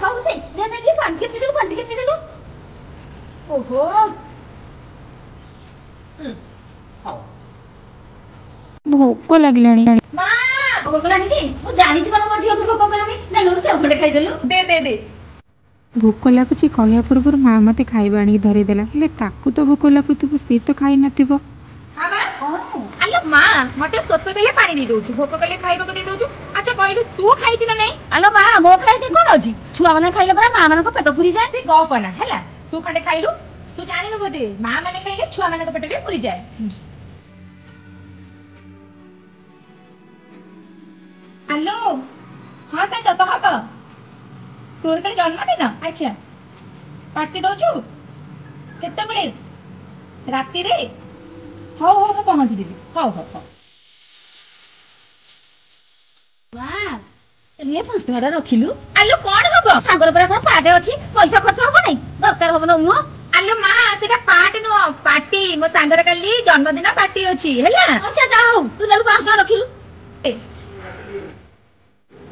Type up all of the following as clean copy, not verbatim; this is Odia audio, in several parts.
ସବୁ ସେ ଟିକେ ପାଣି ଟିକେ ପିଇଦେଲୁ। ଓହୋ ଭୋକ ଲାଗିଲାଣି। ମା ଭୋକ ଲାଗିଛି ମୁଁ ଜାଣିଛି ମୋ ଝିଅକୁ ଭୋକ କଲାଣି ନେଲୁ ସେ ଖଣ୍ଡେ ଖାଇଦେଲୁ। ଦେ ଦେ ଦେ ଭୋକ ଲାଗୁଛି କହିବା ପୂର୍ବରୁ ମା ମତେ ଖାଇବା ଆଣିକି ଧରେଇଦେଲା। ହେଲେ ତାକୁ ତ ଭୋକ ଲାଗୁଥିବ, ସିଏ ତ ଖାଇ ନଥିବ। ଆଲୋ ମା ମତେ ଶୋଷ କଲେ ପାଣି ଦେଇ ଦଉଛୁ, ଭୋକ କଲେ ଖାଇବାକୁ ଦେଇ ଦଉଛୁ। ଆଚ୍ଛା କହିଲୁ ତୁ ଖାଇଛୁ ନା ନାଇଁ? ଆଲୋ ମା ମୋ ଖାଇକି କଣ ଅଛି? ଛୁଆ ମାନେ ଖାଇଲେ ପରା ମା ମାନଙ୍କ ପେଟ ପୁରିଯାଏ। ସେ ଗପନା ହେଲା, ତୁ ଖଣ୍ଡେ ଖାଇଲୁ। ତୁ ଜାଣିନୁ ବୋଧେ ମା ମାନେ ଖାଇଲେ ଛୁଆ ମାନଙ୍କ ପେଟ ବି ପୁରିଯାଏ। ଆଲୋ ହଁ ସାଙ୍ଗ କହ କହ। ତୋର କାଲି ଜନ୍ମଦିନ? ଆଚ୍ଛା ପାର୍ଟି ଦଉଛୁ କେତେବେଳେ? ରାତିରେ? ହଉ ହଉ ମୁଁ ପହଞ୍ଚିଯିବି। ହଉ ହଉ ହଉ। ରଖିଲୁ ଆଲୋ କଣ ହବ? ସାଙ୍ଗର ପରା କଣ ପାଟେ ଅଛି, ପଇସା ଖର୍ଚ୍ଚ ହବ ନାଇଁ? ଦରକାର ହବ ନା ନୁହଁ? ଆଲୋ ମା ସେଟା ପାର୍ଟ ନୁହଁ ପାର୍ଟି। ମୋ ସାଙ୍ଗର କାଲି ଜନ୍ମଦିନ ପାର୍ଟି ଅଛି ହେଲା। ଆଚ୍ଛା ଯା ହଉ ତୁ ନେଲୁ 500 ଟଙ୍କା ରଖିଲୁ।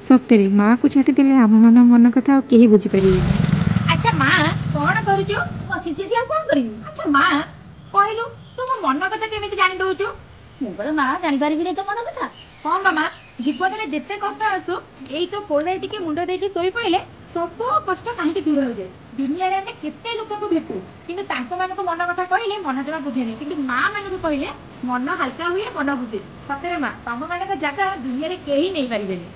ସତରେ ମାଆକୁ ଛାଟିଦେଲେ ଆମମାନଙ୍କ ମନ କଥା ଆଉ କେହି ବୁଝିପାରିବେନି। ଆଚ୍ଛା ମା କଣ କରୁଛୁ? ବସିଥିଲି ଆଉ କଣ କରିବି। ଆଚ୍ଛା ମା କହିଲୁ ତୁ ମୋ ମନ କଥା କେମିତି ଜାଣି ଦଉଛୁ? ମୁଁ ପରା ମା ଜାଣିପାରିବିନି ତୋ ମନ କଥା। ହଁ ବା ମା ଜୀବନରେ ଯେତେ କଷ୍ଟ ଆସୁ ଏଇ ତ କୋଳରେ ଟିକେ ମୁଣ୍ଡ ଦେଇକି ଶୋଇ ପଇଲେ ସବୁ କଷ୍ଟ କାହିଁକି ଦୂର ହେଇଯାଏ। ଦୁନିଆରେ ଆମେ କେତେ ଲୋକଙ୍କୁ ଭେଟୁ କିନ୍ତୁ ତାଙ୍କ ମାନଙ୍କୁ ମନ କଥା କହିଲେ ମନ ଜମା ବୁଝେନି, କିନ୍ତୁ ମା ମାନଙ୍କୁ କହିଲେ ମନ ହାଲକା ହୁଏ, ମନ ବୁଝେ। ସତରେ ମା ତମ ମାନଙ୍କ ଜାଗା ଦୁନିଆରେ କେହି ନେଇପାରିବେନି।